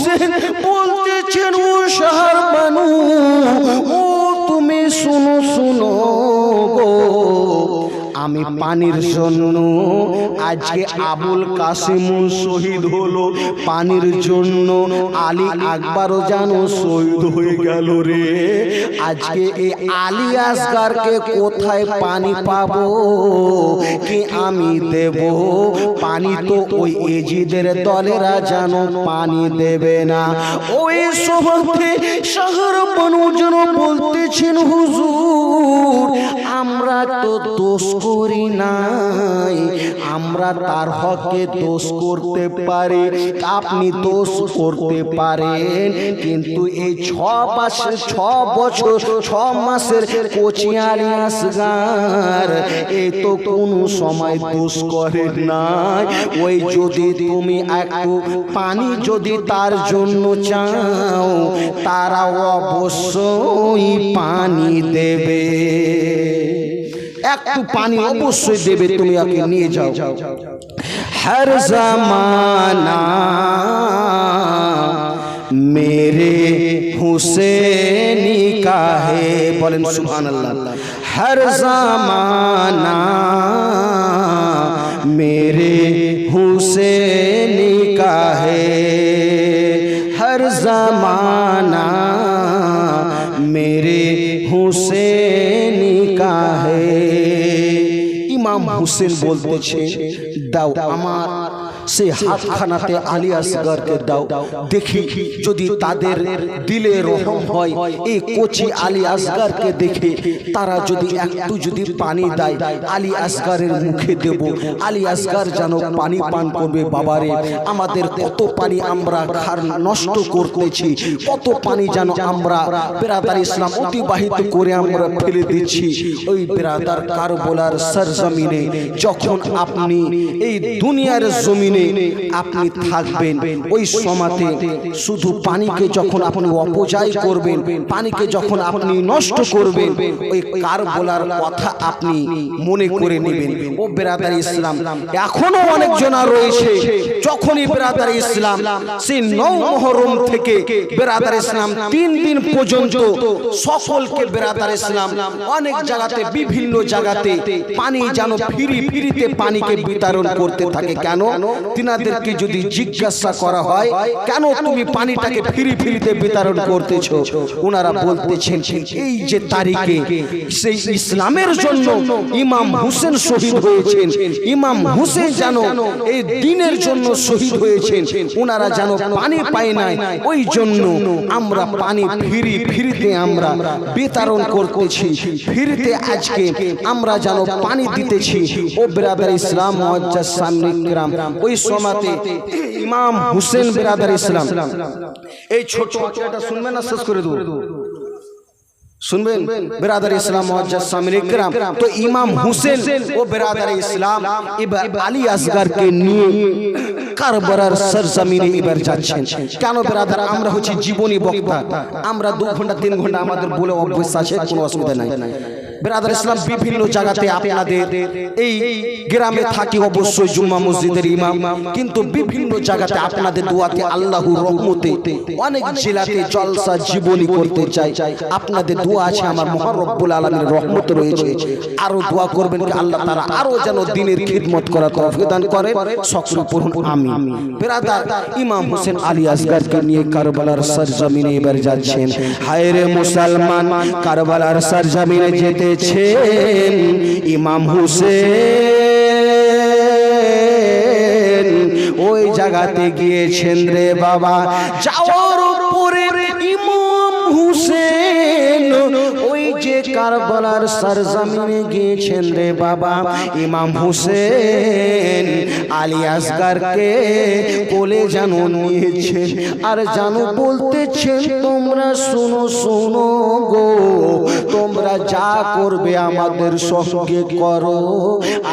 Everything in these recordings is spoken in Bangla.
হুসেন বলতেছেন, ও শহর বানু, ও তুমি শুনো শুনো গো, আমি পানির জন্য আজকে আবুল কাসিম শহীদ হলো, পানির জন্য আলী আকবরও জানো শহীদ হয়ে গেল রে। আজকে এই আলী আসগরকে কোথায় পানি পাবো, কি আমি দেব পানি? তো ওই এজিদের দলেরা জানো পানি দেবে না। ওই সময় শহর বানু যেন বলতেছেন, হুজুর আমরা তো দোষ করি নাই, আমরা তার হকে দোষ করতে পারি, আপনি দোষ করতে পারেন, কিন্তু এই 6 বছর 6 মাসের কচি আলী আসগর এই তো কোনো সময় দোষ করে নাই। ওই যদি তুমি একটু পানি যদি তার জন্য চাও, তারা অবশ্যই পানি দেবে, একটু পানি অবশ্যই দেবে, তুমি ওকে নিয়ে যাও। হর জামানা মেরে হুসেনি का है, বলেন সুবহানাল্লাহ। हर ज़माना मेरे हुसैनी का है, हर ज़माना मेरे हुसैनी का है। ইমাম হুসেন বলতেছে, দাও আমার সে হাতখানাতে আলী আসগরকে দাও, দেখি যদি তাদের দিলে রহম হয়, এই কচি আলী আসগরকে দেখে তারা যদি একটু যদি পানি দেয়, আলী আসগরের মুখে দেব, আলী আসগর যেন পানি পান করবে। বাবারে, আমাদের কত পানি আমরা নষ্ট করতেছি, কত পানি যেন আমরা বেরাদার ইসলাম অতিবাহিত করে আমরা ফেলে দিচ্ছি। ওই বেরাদার কারবালার সরজমিনে যখন আপনি এই দুনিয়ার জমিনে আপনি থাকবেন, ওই সময়তে শুধু পানিকে যখন আপনি অপচয় করবেন, পানিকে যখন আপনি নষ্ট করবেন, ওই কারবালার কথা আপনি মনে করে নেবেন। ও বেরাদার ইসলাম, এখনো অনেক জনা রয়েছে, যখনই বেরাদার ইসলাম সেই 9 মুহররম থেকে বেরাদার ইসলাম 3 দিন পর্যন্ত সকলকে বেরাদার ইসলাম অনেক জায়গাতে বিভিন্ন জায়গাতে পানি যেন ফ্রিতে পানিকে বিতরণ করতে থাকে। কেন? তিনাদেরকে যদি জিজ্ঞাসা করা হয়, কেন তুমি পানিটাকে ফ্রিতে বিতরণ করতেছো, ওনারা বলতেছেন এই যে তারিখে সেই ইসলামের জন্য ইমাম হুসেন শহীদ হয়েছেন, ইমাম হুসেন যেন এই দ্বীনের জন্য শহীদ হয়েছেন, ওনারা যেন পানি পায় নাই, ওই জন্য আমরা পানি ফ্রিতে আমরা বিতরণ করতেছি, ফ্রিতে আজকে আমরা যেন পানি দিতেছি। ও বেরাদার ইসলাম মুআজ্জাজ সামনে কিরাম, ওই সময়তে ইমাম হুসেন বেরাদার ইসলাম, এই ছোট বাচ্চাটা শুনবেন না, শেষ করে দেব, শুনবেন বেরাদার ইসলাম মুআজ্জাজ সামনে কিরাম। তো ইমাম হুসেন ও বেরাদার ইসলাম এবার আলী আসগরকে নিয়ে কারবালার সরজমিনে এবার যাচ্ছেন। কেন বেরাদার? আমরা হচ্ছে জীবনী বক্তা, আমরা 2 ঘন্টা 3 ঘন্টা আমাদের বলে অভ্যাস আছে, কোনো অসুবিধা নাই। বেরাদার ইসলাম বিভিন্ন জায়গাতে আপনাদের এই গ্রামে থাকি অবশ্যই জুম্মা মসজিদের ইমাম, কিন্তু বিভিন্ন জায়গাতে আপনাদের দোয়াতে আল্লাহর রহমতে অনেক জেলাতে জলসা জীবনী করতে চাই। আপনাদের দোয়া আছে, আমার মহান রব্বুল আলামিনের রহমত রয়েছে, আরো দোয়া করবেন কি আল্লাহ তাআলা আরো যেন দ্বীনের খিদমত করার তৌফিক দান করেন। সকলে পড়ুন আমিন। বেরাদার ইমাম হুসেন আলী আসগরকে নিয়ে কারবালার সরজমিনে এবার যাচ্ছেন। হায় রে মুসলমান, কারবালার সরজমিনে যেতে ইমাম হুসেন ওই জায়গাতে গিয়েছেন রে বাবা। যাওয়ার উপরে ইমাম হুসেন ওই যে কারবালার সরজমিনে গিয়েছেন রে বাবা, ইমাম হুসেন আলী আসগরকে কোলে জানো নিয়েছে, আর জানো বলতেছেন, তোমরা শুনো শুনো গো, তোমরা যা করবে আমাদের সঙ্গে করো।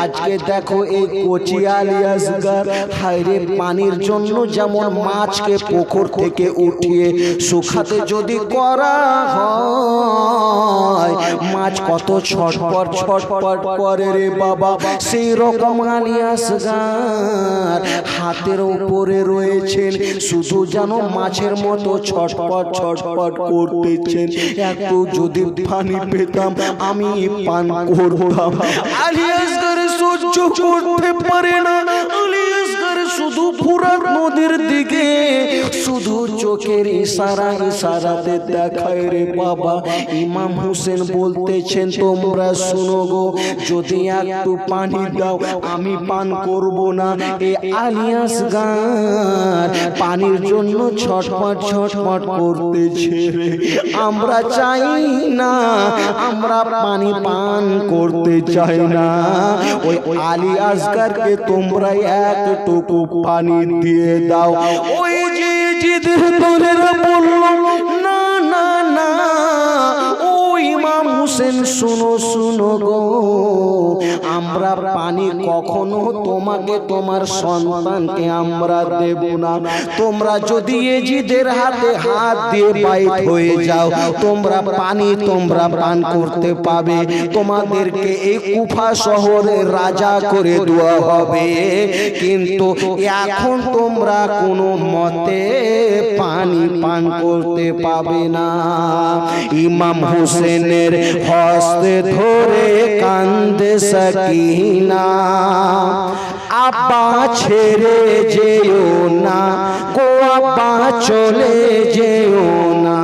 আজকে দেখো এই কচি আলী আসগর হায়রে পানির জন্য যেমন মাছকে পুকুর থেকে উঠিয়ে শুকাতে যদি করা হয়, নয়, মাছ কত ছটপট ছটপট করে রে বাবা, সেই রকম আলী আসগার হাতের উপরে রয়েছেন, শুধু যেন মাছের মতো ছটপট ছটপট করতেছেন। একটু যদি পানি পেতাম আমি পান করতাম। আলী আসগার সহ্য করতে পারে না, আলী আসগার শুধু ফুরাত নদীর দিকে শুধু চোখের ইশারাতে দেখায় রে বাবা। ইমাম হোসেন বলতেছেন, তোমরা শুনো গো, যদি একটু পানি দাও আমি পান করব না। এ আলী আসগার পানির জন্য ছটপট ছটপট করতেছে রে। আমরা চাই না, আমরা পানি পান করতে চাই না। ওই আলী আসগারকে তোমরা একটুকু পানি দিয়ে দাও। ওই যে জিদের দলেরা বলল, না না না, ও ইমাম হোসেন শুনো শুনো গো, আমরা পানি কখনো তোমাকে তোমার সন্তানকে আমরা দেব না। তোমরা যদি এজিদের হাতে হাত দিয়ে বাইত হয়ে যাও, তোমরা পানি তোমরা পান করতে পাবে, তোমাদেরকে এই কুফা শহরে রাজা করে দেওয়া হবে। কিন্তু এখন তোমরা কোনো মতে পানি পান করতে পাবে না। ইমাম হোসেনের হস্তে ধরে কান্দে সাকিনা, আব্বা ছেড়ে যেও না গো, আব্বা চলে যেও না।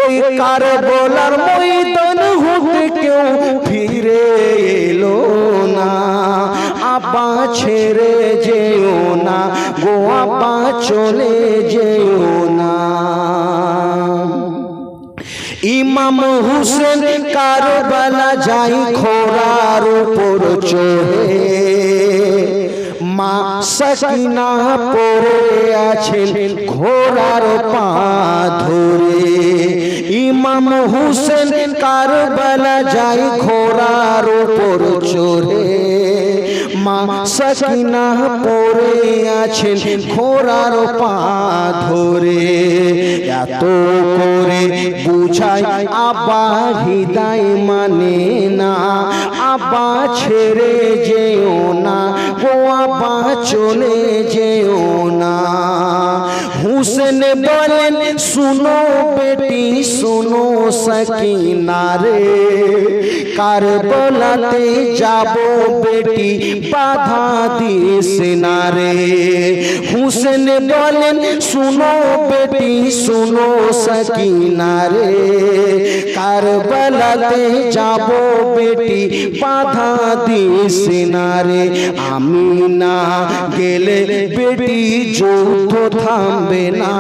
ওই কারবালার ময়দান হতে কেউ ফিরে এলো না, আব্বা ছেড়ে যেও না গো, আব্বা চলে যেও না। ইমাম হোসেন কারবালা যাই ঘোড়ার উপর চড়ে, মা সাকিনা পড়ে আছেন ঘোড়ার পা ধরে। ইমাম হোসেন কারবালা যাই ঘোড়ার উপর চড়ে, মা সাকিনা পড়ে আছেন ঘোড়ার পা ধরে। এত করে বুঝাই আব্বা হৃদয় মানে না, আব্বা ছেড়ে যেও না গো, আব্বা চলে যেও না। হুসেন বলেন, শুনো বেটি শুনো সাকিনা রে, কারবালাতে যাব বেটি বাধা দিস না রে। হুসেন বলেন, শুনো বেটি শুনো সাকিনা রে, কারবালাতে যাব বেটি বাধা দিস না রে। আমি না গেলে বেটি যুদ্ধ থামবে না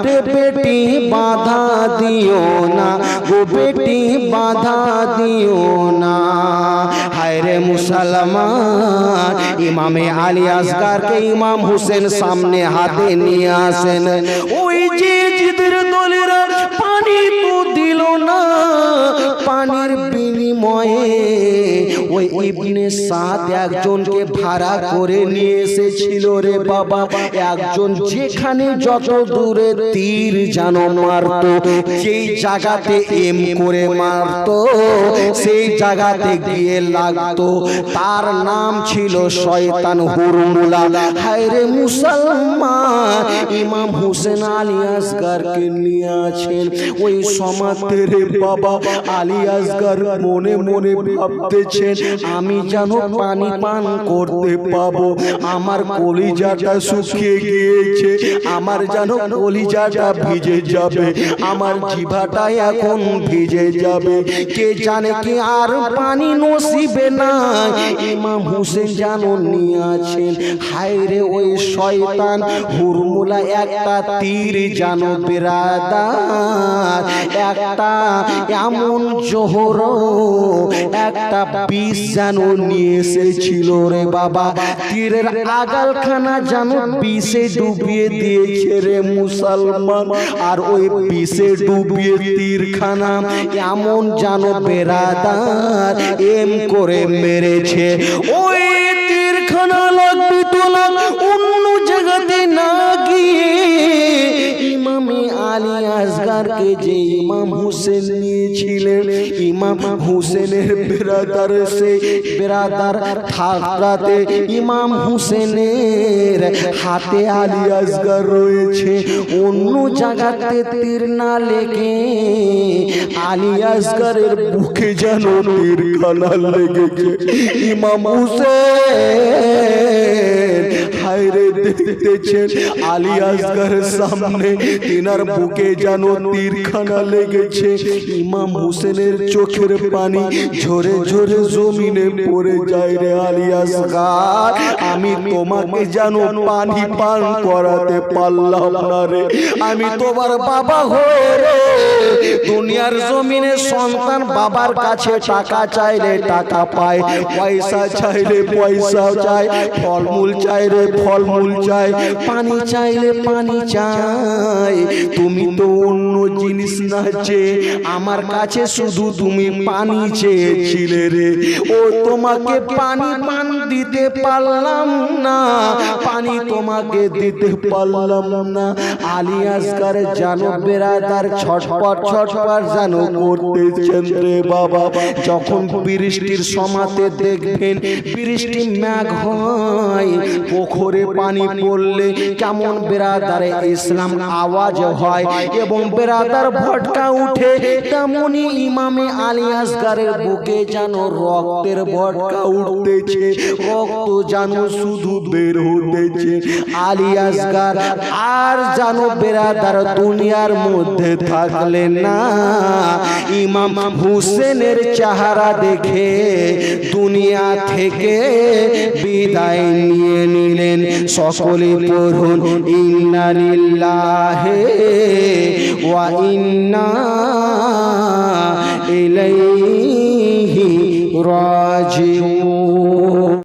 রে, বেটি বাধা দিও না গো, বেটি বাধা দিও না। হায় রে মুসলমান, ইমামে আলী আসগারকে ইমাম হোসেন সামনে হাতে নিয়ে আসেন। ওই যে জিদের দলেরা পানি তো দিল না, পানির বিনিময়ে ওই ইবনে সাদ একজনকে ভাড়া করে নিয়ে এসেছিল রে বাবা। একজন যেখানে যত দূরে তীর জানো মারতো, যেই জায়গাতে এম করে মারতো সেই জায়গাতে গিয়ে লাগতো, তার নাম ছিল শয়তান হুরমুলা। হায় রে মুসলমান, ইমাম হোসেন আলী আসগারকে নিয়ে আছেন ওই সমাজে রে বাবা। আলী আসগার মনে মনে ভাবতেছেন, আমি যেন পানি পান করতে পাবো, আমার কলিজাটা শুকিয়ে গিয়েছে, আমার যেন কলিজাটা ভিজে যাবে, আমার জিভাটা এখন ভিজে যাবে, কে জানে কি আর পানি নসিবে না। ইমাম হোসেন যেন নিয়ে আছেন। হায় রে ওই শয়তান হুরমুলা একটা তীর যেন বেরাদার, একটা এমন জোহর, একটা বিষ যেন নিয়ে এসেছিল রে বাবা। তীরের আগালখানা যেন বিষে ডুবিয়ে দিয়েছে রে মুসলমান, আর ওই বিষে ডুবিয়ে তীরখানা এমন যেন বেরাদার এম করে মেরেছে। ওই তীরখানা লাগবে তো অন্য জায়গাতে না গিয়ে ইমামে আলী আসগার আসগারকে যে ইমাম হুসেন নিয়েছিলেন, ইমাম হুসেনের বেরাদার সে বেরাদার থাকতে ইমাম হুসেনের হাতে আলী আসগার রয়েছে। অন্য জায়গাতে তীর না লেগে আলী আসগারের বুকে যেন তীরখানা লেগেছে। ইমাম হুসেন হায়রে দেখতেছেন আলী আসগারের সামনে তিনার বুকে যেন তীরখানা লেগেছে। ইমাম হুসেনের চোখের পানি ঝরে ঝরে জমিনে পড়ে যায়। রে আলী আসগার, আমি তোমাকে যেন পানি পান করাতে পারলাম না রে। আমি তোমার বাবা হয়ে রে দুনিয়ার জমিনে সন্তান বাবার কাছে টাকা চাইলে টাকা পায়, পয়সা চাইলে পয়সা চায়, ফলমূল চাইলে ফলমূল চাই, পানি চাইলে পানি চাই। তুমি তো অন্য জিনিস না চেয়ে আমার কাছে শুধু তুমি পানি চেয়েছিলে রে। ও তোমাকে পানি পান দিতে পারলাম না, পানি তোমাকে দিতে পারলাম না। আলী আসগার জানো বেরাদার ছটপট ছটপট জানো করতেছেন রে বাবা। যখন বৃষ্টির সমাতে দেখবেন বৃষ্টি মেঘ হয়, পুকুরে পানি পড়লে কেমন বেরাদারে ইসলাম আওয়াজ হয় এবং বেরাদার ভটকা উঠে, তেমনি ইমামে আলী আসগারের বুকে যেন রক্তের ভটকা উঠতেছে, রক্ত যেন শুধু বের হতেছে। আলী আসগার আর যেন বেরাদার দুনিয়ার মধ্যে থাকলেন না। ইমাম হুসেনের চেহারা দেখে দুনিয়া থেকে বিদায় নিয়ে নিলেন। সকলে পড়ুন ইন্না লিল্লাহি ওয়া ইন্না ইলাইহি রাজিউন।